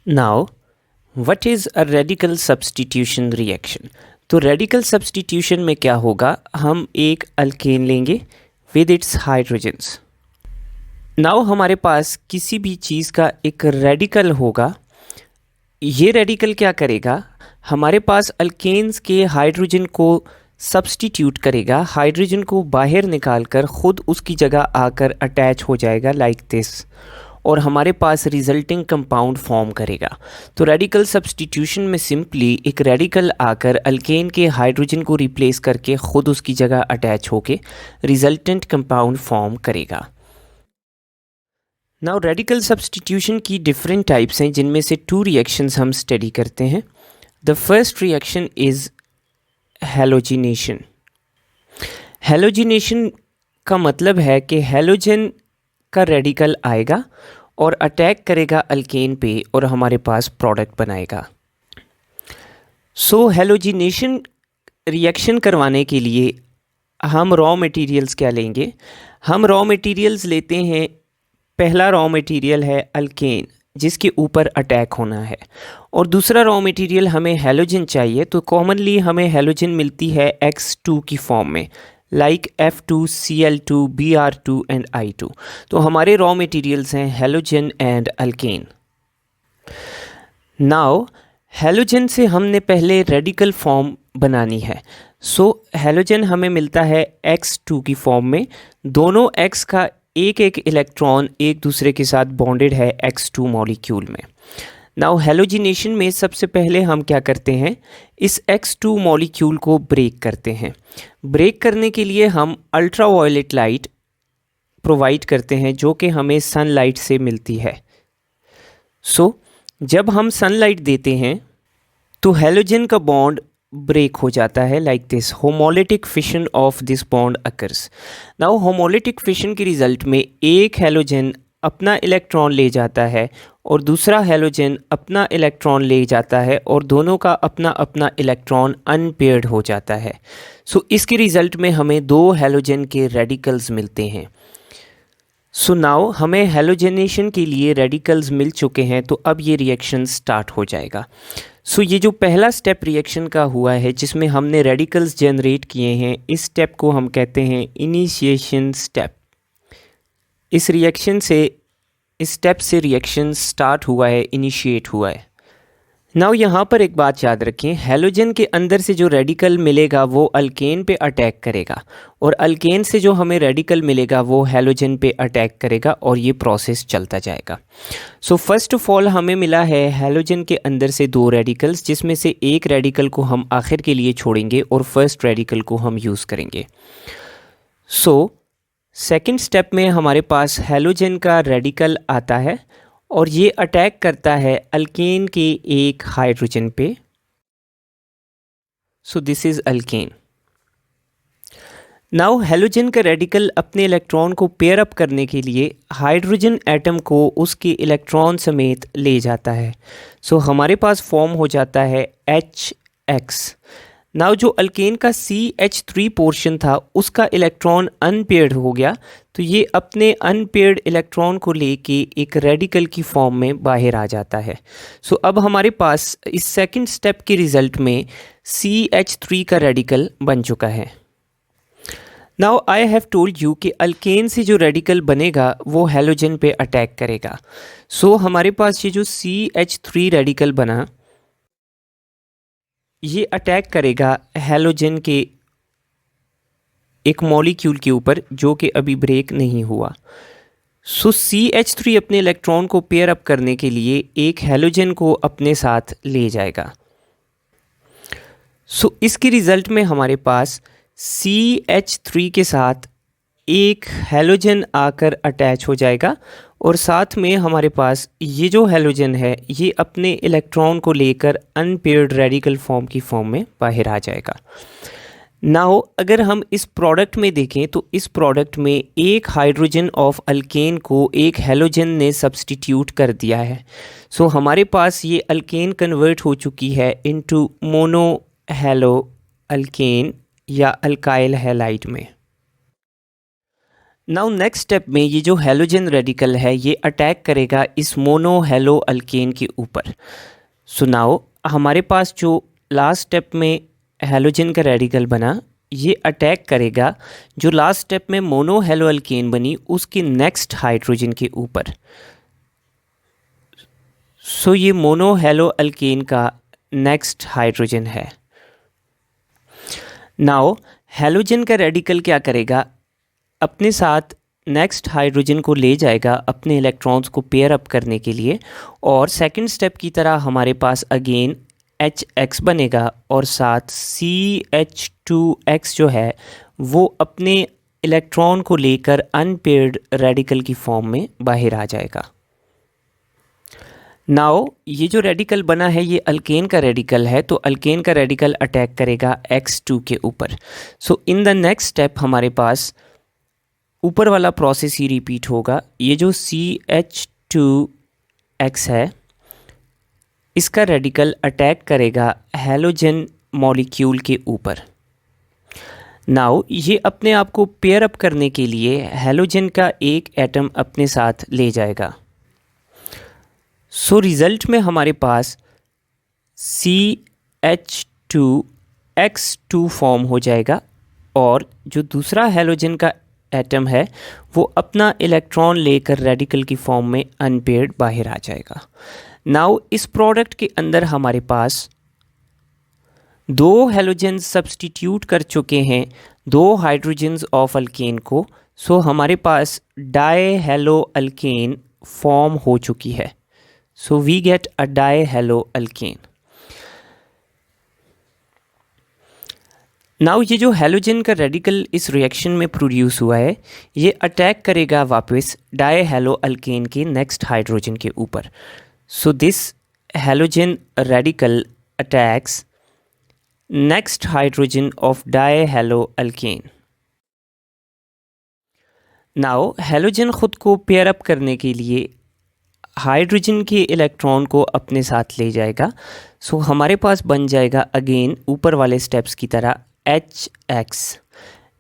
Now what is a radical substitution reaction. तो radical substitution में क्या होगा, हम एक अल्केन लेंगे विद इट्स हाइड्रोजन्स। नाउ हमारे पास किसी भी चीज़ का एक रेडिकल होगा। ये रेडिकल क्या करेगा, हमारे पास अल्केन्स के हाइड्रोजन को सब्स्टिट्यूट करेगा, हाइड्रोजन को बाहर निकालकर खुद उसकी जगह आकर अटैच हो जाएगा लाइक दिस, और हमारे पास रिजल्टिंग कंपाउंड फॉर्म करेगा। तो रेडिकल सब्स्टिट्यूशन में सिंपली एक रेडिकल आकर अल्केन के हाइड्रोजन को रिप्लेस करके खुद उसकी जगह अटैच होके रिजल्टेंट कंपाउंड फॉर्म करेगा। नाउ रेडिकल सब्स्टिट्यूशन की डिफरेंट टाइप्स हैं, जिनमें से 2 रिएक्शंस हम स्टडी करते हैं। The first reaction is halogenation. Halogenation का मतलब है कि हैलोजन का रेडिकल आएगा और अटैक करेगा अल्केन पे और हमारे पास प्रोडक्ट बनाएगा। सो हैलोजिनेशन रिएक्शन करवाने के लिए हम रॉ मटेरियल्स क्या लेंगे, हम रॉ मटेरियल्स लेते हैं। पहला रॉ मटेरियल है अल्केन जिसके ऊपर अटैक होना है, और दूसरा रॉ मटेरियल हमें हैलोजन चाहिए। तो कॉमनली हमें हैलोजन मिलती है X2 की फॉर्म में, like F2Cl2 Br2 and I2। तो हमारे रॉ मटेरियल्स हैं halogen and alkane. Now halogen से हमने पहले रेडिकल फॉर्म बनानी है। सो हैलोजन हमें मिलता है X2 की फॉर्म में, दोनों X का एक एक इलेक्ट्रॉन एक दूसरे के साथ बॉन्डेड है X2 मॉलिक्यूल में। नाउ हैलोजिनेशन में सबसे पहले हम क्या करते हैं, इस X2 मॉलिक्यूल को ब्रेक करते हैं। ब्रेक करने के लिए हम अल्ट्रा वायलेट लाइट प्रोवाइड करते हैं जो कि हमें सनलाइट से मिलती है। सो जब हम सनलाइट देते हैं तो हैलोजन का बॉन्ड ब्रेक हो जाता है like this, homolytic fission of this bond occurs. Now homolytic fission के रिजल्ट में एक हैलोजन अपना इलेक्ट्रॉन ले जाता है और दूसरा हैलोजन अपना इलेक्ट्रॉन ले जाता है, और दोनों का अपना अपना इलेक्ट्रॉन अनपेयर्ड हो जाता है। सो इसके रिजल्ट में हमें 2 हैलोजन के रेडिकल्स मिलते हैं। सो नाउ हमें हैलोजनेशन के लिए रेडिकल्स मिल चुके हैं, तो अब ये रिएक्शन स्टार्ट हो जाएगा। सो ये जो पहला स्टेप रिएक्शन का हुआ है जिसमें हमने रेडिकल्स जनरेट किए हैं, इस स्टेप को हम कहते हैं इनिशिएशन स्टेप। इस स्टेप से रिएक्शन स्टार्ट हुआ है, इनिशिएट हुआ है। नाउ यहाँ पर एक बात याद रखें, हैलोजन के अंदर से जो रेडिकल मिलेगा वो अल्केन पे अटैक करेगा, और अल्केन से जो हमें रेडिकल मिलेगा वो हैलोजन पे अटैक करेगा, और ये प्रोसेस चलता जाएगा। सो फर्स्ट ऑफ ऑल हमें मिला है हैलोजन के अंदर से 2 रेडिकल्स, जिसमें से एक रेडिकल को हम आखिर के लिए छोड़ेंगे और फर्स्ट रेडिकल को हम यूज़ करेंगे। सो सेकेंड स्टेप में हमारे पास हैलोजन का रेडिकल आता है और ये अटैक करता है अल्केन के एक हाइड्रोजन पे। So this is alkane. Now halogen का रेडिकल अपने इलेक्ट्रॉन को पेयर अप करने के लिए हाइड्रोजन एटम को उसके इलेक्ट्रॉन समेत ले जाता है। सो हमारे पास फॉर्म हो जाता है HX। नाउ जो अल्केन का CH3 पोर्शन था उसका इलेक्ट्रॉन अनपेयर्ड हो गया, तो ये अपने अनपेयर्ड इलेक्ट्रॉन को लेके एक रेडिकल की फॉर्म में बाहर आ जाता है। सो अब हमारे पास इस सेकंड स्टेप के रिजल्ट में CH3 का रेडिकल बन चुका है। Now I have told you कि अल्केन से जो रेडिकल बनेगा वो हैलोजन पे अटैक करेगा। सो हमारे पास ये जो CH3 रेडिकल बना, ये अटैक करेगा हैलोजन के एक मॉलिक्यूल के ऊपर जो कि अभी ब्रेक नहीं हुआ। सो CH3 अपने इलेक्ट्रॉन को पेयर अप करने के लिए एक हैलोजन को अपने साथ ले जाएगा। सो इसके रिजल्ट में हमारे पास CH3 के साथ एक हैलोजन आकर अटैच हो जाएगा, और साथ में हमारे पास ये जो हैलोजन है ये अपने इलेक्ट्रॉन को लेकर अनपेयर्ड रेडिकल फॉर्म की फॉर्म में बाहर आ जाएगा। नाउ अगर हम इस प्रोडक्ट में देखें तो इस प्रोडक्ट में एक हाइड्रोजन ऑफ अल्केन को एक हैलोजन ने सब्स्टिट्यूट कर दिया है। सो हमारे पास ये अल्केन कन्वर्ट हो चुकी है इनटू मोनो हैलो अल्केन या अल्काइल हैलाइड में। नाउ नेक्स्ट स्टेप में ये जो हैलोजन रेडिकल है ये अटैक करेगा इस मोनो हेलो अल्केन के ऊपर। सो नाउ हमारे पास जो लास्ट स्टेप में हैलोजन का रेडिकल बना ये अटैक करेगा जो लास्ट स्टेप में मोनो हेलो अल्केन बनी उसके नेक्स्ट हाइड्रोजन के ऊपर। सो ये मोनो हेलो अल्केन का नेक्स्ट हाइड्रोजन है। नाउ हैलोजन का रेडिकल क्या करेगा, अपने साथ नेक्स्ट हाइड्रोजन को ले जाएगा अपने इलेक्ट्रॉन्स को पेयर अप करने के लिए, और सेकंड स्टेप की तरह हमारे पास अगेन HX बनेगा और साथ CH2X जो है वो अपने इलेक्ट्रॉन को लेकर अनपेयर्ड रेडिकल की फॉर्म में बाहर आ जाएगा। नाउ ये जो रेडिकल बना है ये अल्केन का रेडिकल है, तो अल्केन का रेडिकल अटैक करेगा X2 के ऊपर। सो इन द नेक्स्ट स्टेप हमारे पास ऊपर वाला प्रोसेस ही रिपीट होगा। ये जो CH2X है इसका रेडिकल अटैक करेगा हैलोजन मॉलिक्यूल के ऊपर। नाउ ये अपने आप को पेयर अप करने के लिए हैलोजन का एक एटम अपने साथ ले जाएगा। सो रिज़ल्ट में हमारे पास CH2X2 फॉर्म हो जाएगा और जो दूसरा हैलोजन का एटम है वो अपना इलेक्ट्रॉन लेकर रेडिकल की फॉर्म में अनपेयर्ड बाहर आ जाएगा। नाउ इस प्रोडक्ट के अंदर हमारे पास दो हैलोजन्स सब्सटीट्यूट कर चुके हैं दो हाइड्रोजन्स ऑफ अल्केन को। सो हमारे पास डाई हेलो अल्केन फॉर्म हो चुकी है। So we get a dihalo alkane. Now ये जो हैलोजन का रेडिकल इस रिएक्शन में प्रोड्यूस हुआ है ये अटैक करेगा वापस डाई हेलो अल्केन के नेक्स्ट हाइड्रोजन के ऊपर। So this halogen radical attacks next hydrogen of die hello alkane. Now halogen खुद को पेयर अप करने के लिए हाइड्रोजन के इलेक्ट्रॉन को अपने साथ ले जाएगा। सो हमारे पास बन जाएगा अगेन ऊपर वाले स्टेप्स की तरह HX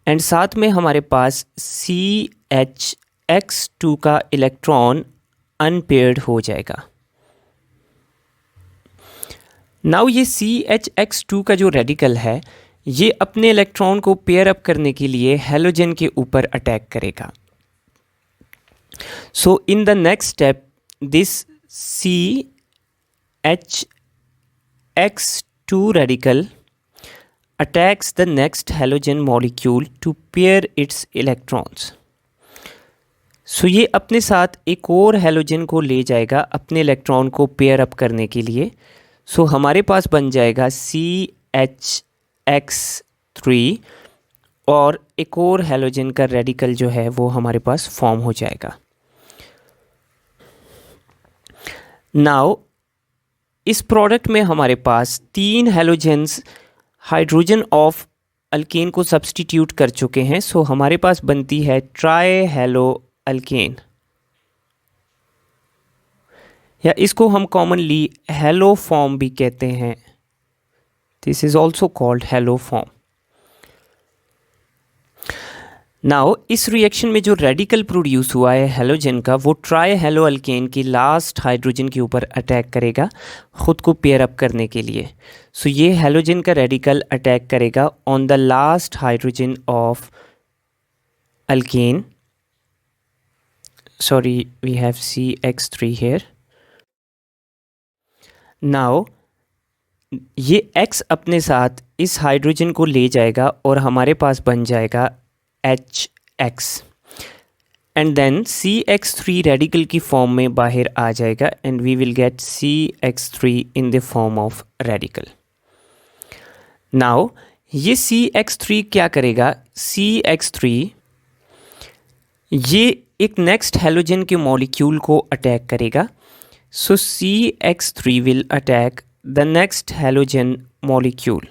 एंड साथ में हमारे पास CHX2 का इलेक्ट्रॉन अनपेयर्ड हो जाएगा। नाउ ये CHX2 का जो रेडिकल है ये अपने इलेक्ट्रॉन को पेयर अप करने के लिए हैलोजन के ऊपर अटैक करेगा। So in the next step this CHX2 radical attacks the next halogen molecule to pair its electrons. सो ये अपने साथ एक और हैलोजन को ले जाएगा अपने इलेक्ट्रॉन को पेयर अप करने के लिए। सो हमारे पास बन जाएगा CHX3 और एक और हैलोजन का रेडिकल जो है वो हमारे पास फॉर्म हो जाएगा। नाउ इस प्रोडक्ट में हमारे पास तीन हैलोजेंस हाइड्रोजन ऑफ अल्केन को सब्सटीट्यूट कर चुके हैं। सो हमारे पास बनती है ट्राई हेलो अल्केन, या इसको हम कॉमनली हेलो फॉर्म भी कहते हैं। This is also called hello form. Now इस रिएक्शन में जो रेडिकल प्रोड्यूस हुआ है हैलोजन का वो ट्राई हेलो अल्केन की लास्ट हाइड्रोजन के ऊपर अटैक करेगा खुद को पेयर अप करने के लिए। सो ये हैलोजन का रेडिकल अटैक करेगा on the last hydrogen of alkane. Sorry, we have CX3 here. Now ये X अपने साथ इस हाइड्रोजन को ले जाएगा और हमारे पास बन जाएगा HX and then CX3 radical की फॉर्म में बाहर आ जाएगा and we will get CX3 in the form of radical. Now ये CX3 क्या करेगा, CX3 ये एक नेक्स्ट हैलोजन के मॉलिक्यूल को अटैक करेगा। So CX3 will attack the next halogen molecule.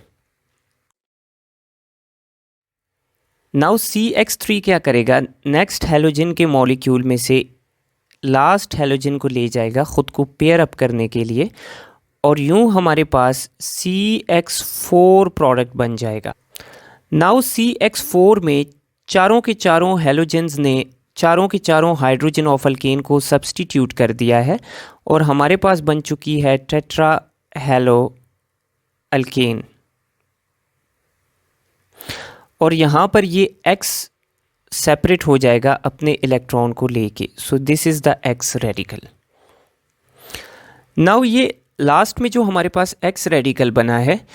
Now CX3 क्या करेगा, नेक्स्ट हैलोजन के मॉलिक्यूल में से लास्ट हैलोजन को ले जाएगा खुद को पेयर अप करने के लिए और यूं हमारे पास CX4 प्रोडक्ट बन जाएगा। नाउ CX4 में चारों के चारों हैलोजेंस ने चारों के चारों हाइड्रोजन ऑफ अल्केन को सब्स्टिट्यूट कर दिया है और हमारे पास बन चुकी है टेट्रा हेलो अल्केन। और यहाँ पर ये X सेपरेट हो जाएगा अपने इलेक्ट्रॉन को लेके। सो this is the X radical. Now ये लास्ट में जो हमारे पास X रेडिकल बना है,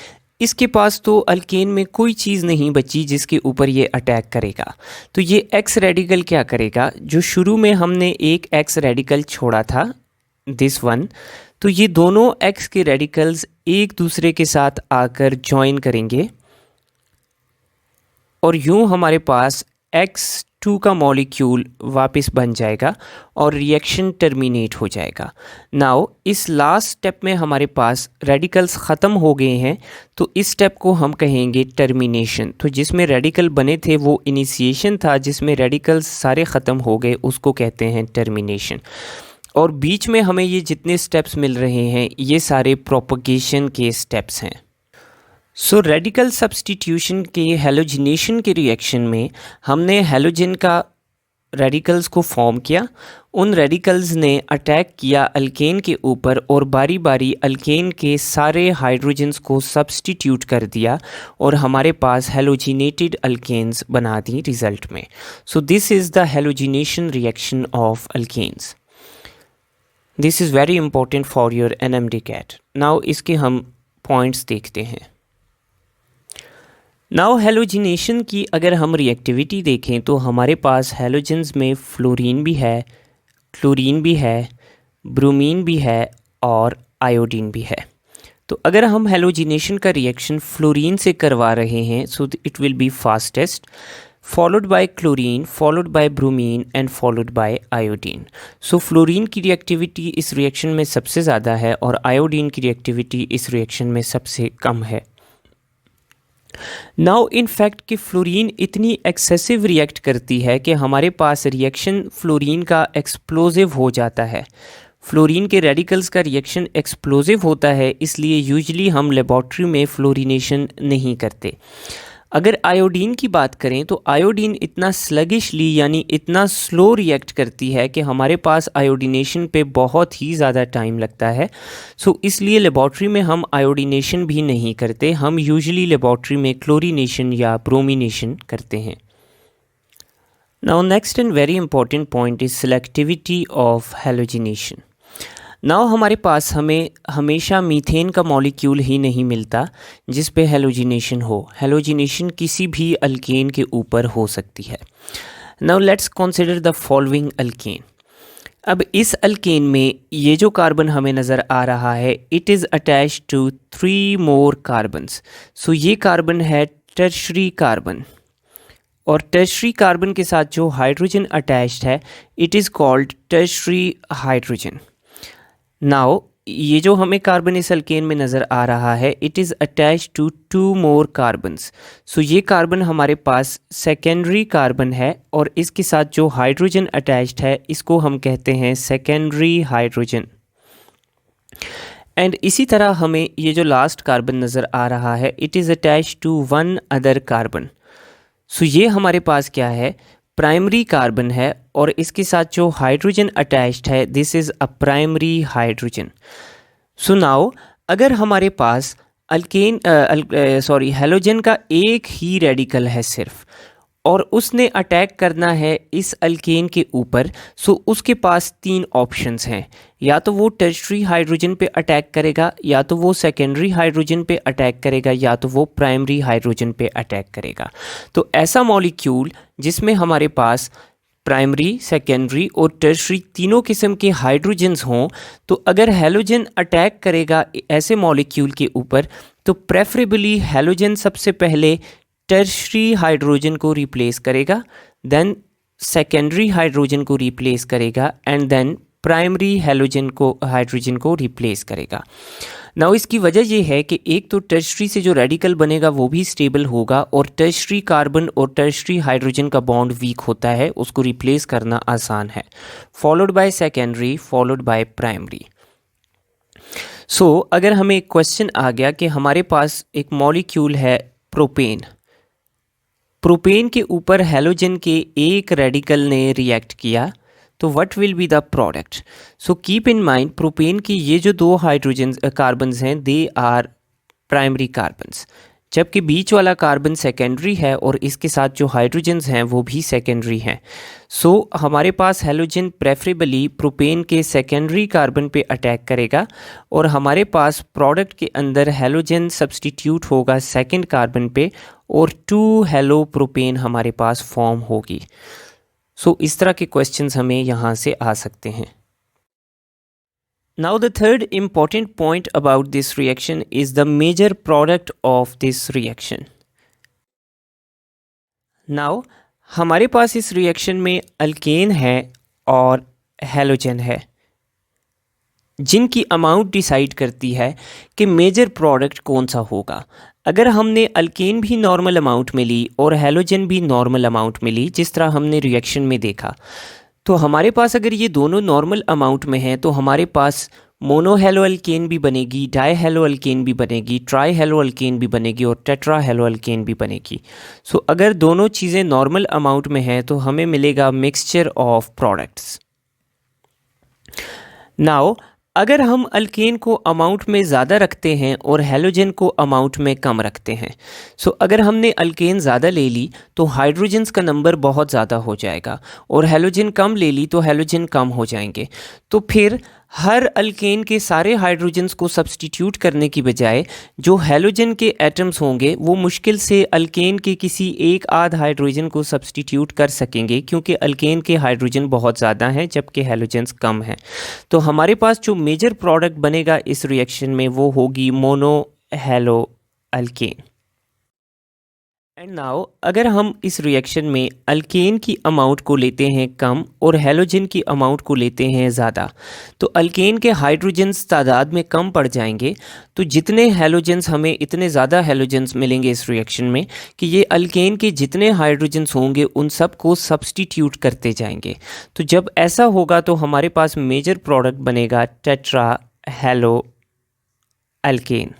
इसके पास तो अल्केन में कोई चीज़ नहीं बची जिसके ऊपर ये अटैक करेगा। तो ये X रेडिकल क्या करेगा, जो शुरू में हमने एक X रेडिकल छोड़ा था दिस वन, तो ये दोनों X के रेडिकल्स एक दूसरे के साथ आकर ज्वाइन करेंगे और यूं हमारे पास X2 का मॉलिक्यूल वापस बन जाएगा और रिएक्शन टर्मिनेट हो जाएगा। नाउ इस लास्ट स्टेप में हमारे पास रेडिकल्स ख़त्म हो गए हैं, तो इस स्टेप को हम कहेंगे टर्मिनेशन। तो जिसमें रेडिकल बने थे वो इनिशिएशन था, जिसमें रेडिकल्स सारे ख़त्म हो गए उसको कहते हैं टर्मिनेशन। और बीच में हमें ये जितने स्टेप्स मिल रहे हैं ये सारे प्रोपगेशन के स्टेप्स हैं। सो रेडिकल सब्स्टिट्यूशन के हेलोजिनेशन के रिएक्शन में हमने हेलोजन का रेडिकल्स को फॉर्म किया, उन रेडिकल्स ने अटैक किया अल्केन के ऊपर और बारी बारी अल्केन के सारे हाइड्रोजन्स को सब्स्टिट्यूट कर दिया और हमारे पास हेलोजिनेटेड अल्केन्स बना दी रिजल्ट में। So this is the halogenation reaction of alkanes. This is very important for your NMD CAT. Now इसके हम पॉइंट्स देखते हैं। नाउ हेलोजिनेशन की अगर हम रिएक्टिविटी देखें तो हमारे पास हेलोजन्स में फ्लोरीन भी है, क्लोरीन भी है, ब्रोमीन भी है और आयोडीन भी है। तो अगर हम हेलोजिनेशन का रिएक्शन फ्लोरीन से करवा रहे हैं so it will be fastest, followed by chlorine, followed by bromine and followed by iodine. So fluorine की रिएक्टिविटी इस रिएक्शन में सबसे ज़्यादा है और आयोडीन की रिएक्टिविटी इस रिएक्शन में सबसे कम है। नाउ इन फैक्ट कि फ्लोरीन इतनी एक्सेसिव रिएक्ट करती है कि हमारे पास रिएक्शन फ्लोरीन का एक्सप्लोजिव हो जाता है। फ्लोरीन के रेडिकल्स का रिएक्शन एक्सप्लोजिव होता है, इसलिए यूजुअली हम लेबॉर्ट्री में फ्लोरीनेशन नहीं करते। अगर आयोडीन की बात करें तो आयोडीन इतना स्लगिशली यानी इतना स्लो रिएक्ट करती है कि हमारे पास आयोडीनेशन पे बहुत ही ज़्यादा टाइम लगता है। सो इसलिए लेबॉर्ट्री में हम आयोडीनेशन भी नहीं करते, हम यूजुअली लेबॉर्ट्री में क्लोरीनेशन या ब्रोमिनेशन करते हैं। Now next and very important point is selectivity of halogenation. Now हमारे पास हमें हमेशा मीथेन का मॉलिक्यूल ही नहीं मिलता जिस पे हेलोजिनेशन हो। हेलोजिनेशन किसी भी अल्केन के ऊपर हो सकती है। Now let's consider the following alkane. अब इस अल्केन में ये जो कार्बन हमें नज़र आ रहा है it is attached to 3 more carbons. So ये कार्बन है टर्शरी कार्बन और टर्शरी कार्बन के साथ जो हाइड्रोजन अटैच्ड है it is called tertiary hydrogen. Now ये जो हमें कार्बन इस अल्केन में नज़र आ रहा है it is attached to 2 more carbons. So ये कार्बन हमारे पास सेकेंडरी कार्बन है और इसके साथ जो हाइड्रोजन अटैच्ड है इसको हम कहते हैं सेकेंडरी हाइड्रोजन। एंड इसी तरह हमें ये जो लास्ट कार्बन नज़र आ रहा है it is attached to 1 other carbon. So ये हमारे पास क्या है, प्राइमरी कार्बन है और इसके साथ जो हाइड्रोजन अटैच्ड है this is a primary hydrogen. So now अगर हमारे पास हेलोजन का एक ही रेडिकल है सिर्फ और उसने अटैक करना है इस अल्केन के ऊपर, सो उसके पास 3 ऑप्शंस हैं। या तो वो टर्शरी हाइड्रोजन पे अटैक करेगा, या तो वो सेकेंडरी हाइड्रोजन पे अटैक करेगा, या तो वो प्राइमरी हाइड्रोजन पे अटैक करेगा। तो ऐसा मॉलिक्यूल जिसमें हमारे पास प्राइमरी, सेकेंडरी और टर्शरी तीनों किस्म के हाइड्रोजन्स हों, तो अगर हेलोजन अटैक करेगा ऐसे मॉलिक्यूल के ऊपर तो प्रेफरेबली हेलोजन सबसे पहले टर्शरी हाइड्रोजन को रिप्लेस करेगा, देन सेकेंडरी हाइड्रोजन को रिप्लेस करेगा एंड देन प्राइमरी हाइड्रोजन को रिप्लेस करेगा। नाउ इसकी वजह यह है कि एक तो टर्शरी से जो रेडिकल बनेगा वो भी स्टेबल होगा और टर्शरी कार्बन और टर्शरी हाइड्रोजन का बॉन्ड वीक होता है, उसको रिप्लेस करना आसान है। Followed by secondary, followed by primary. So अगर हमें एक क्वेश्चन आ गया कि हमारे पास एक मॉलिक्यूल है प्रोपेन, प्रोपेन के ऊपर हैलोजन के एक रेडिकल ने रिएक्ट किया, तो what will be the product? So keep in mind, propane की ये जो दो हाइड्रोजन कार्बन्स हैं दे आर प्राइमरी कार्बन्स, जबकि बीच वाला कार्बन सेकेंडरी है और इसके साथ जो हाइड्रोजन्स हैं वो भी सेकेंडरी हैं। सो हमारे पास हैलोजन प्रेफरेबली प्रोपेन के सेकेंडरी कार्बन पे अटैक करेगा और हमारे पास प्रोडक्ट के अंदर हैलोजन सब्सटीट्यूट होगा सेकंड कार्बन पे और 2 हेलो प्रोपेन हमारे पास फॉर्म होगी। सो इस तरह के क्वेश्चंस हमें यहाँ से आ सकते हैं। Now the third important point about this reaction is the major product of this reaction. Now हमारे पास इस रिएक्शन में अल्केन है और हैलोजन है, जिनकी अमाउंट डिसाइड करती है कि मेजर प्रोडक्ट कौन सा होगा। अगर हमने अल्केन भी नॉर्मल अमाउंट में ली और हैलोजन भी नॉर्मल अमाउंट में ली, जिस तरह हमने रिएक्शन में देखा, तो हमारे पास अगर ये दोनों नॉर्मल अमाउंट में हैं तो हमारे पास मोनो हेलो अल्केन भी बनेगी, डाई हेलो अल्केन भी बनेगी, ट्राई हेलो अल्केन भी बनेगी और टेट्रा हेलो अल्केन भी बनेगी। सो अगर दोनों चीज़ें नॉर्मल अमाउंट में हैं तो हमें मिलेगा मिक्सचर ऑफ प्रोडक्ट्स। नाउ अगर हम अल्केन को अमाउंट में ज़्यादा रखते हैं और हैलोजन को अमाउंट में कम रखते हैं, सो अगर हमने अल्केन ज़्यादा ले ली तो हाइड्रोजन्स का नंबर बहुत ज़्यादा हो जाएगा और हैलोजन कम ले ली तो हैलोजन कम हो जाएंगे। तो फिर हर अल्केन के सारे हाइड्रोजन्स को सब्सटीट्यूट करने की बजाय जो हैलोजन के एटम्स होंगे वो मुश्किल से अल्केन के किसी एक आध हाइड्रोजन को सब्सटीट्यूट कर सकेंगे, क्योंकि अल्केन के हाइड्रोजन बहुत ज़्यादा हैं जबकि हैलोजन्स कम हैं। तो हमारे पास जो मेजर प्रोडक्ट बनेगा इस रिएक्शन में वो होगी mono hello alkane. And now अगर हम इस रिएक्शन में अल्केन की अमाउंट को लेते हैं कम और हैलोजन की अमाउंट को लेते हैं ज़्यादा, तो अल्केन के हाइड्रोजन्स तादाद में कम पड़ जाएंगे। तो जितने हैलोजन्स हमें इतने ज़्यादा हैलोजन्स मिलेंगे इस रिएक्शन में कि ये अल्केन के जितने हाइड्रोजन्स होंगे उन सब को सब्सटीट्यूट करते जाएंगे। तो जब ऐसा होगा तो हमारे पास मेजर प्रोडक्ट बनेगा टेट्रा हेलो अल्केन।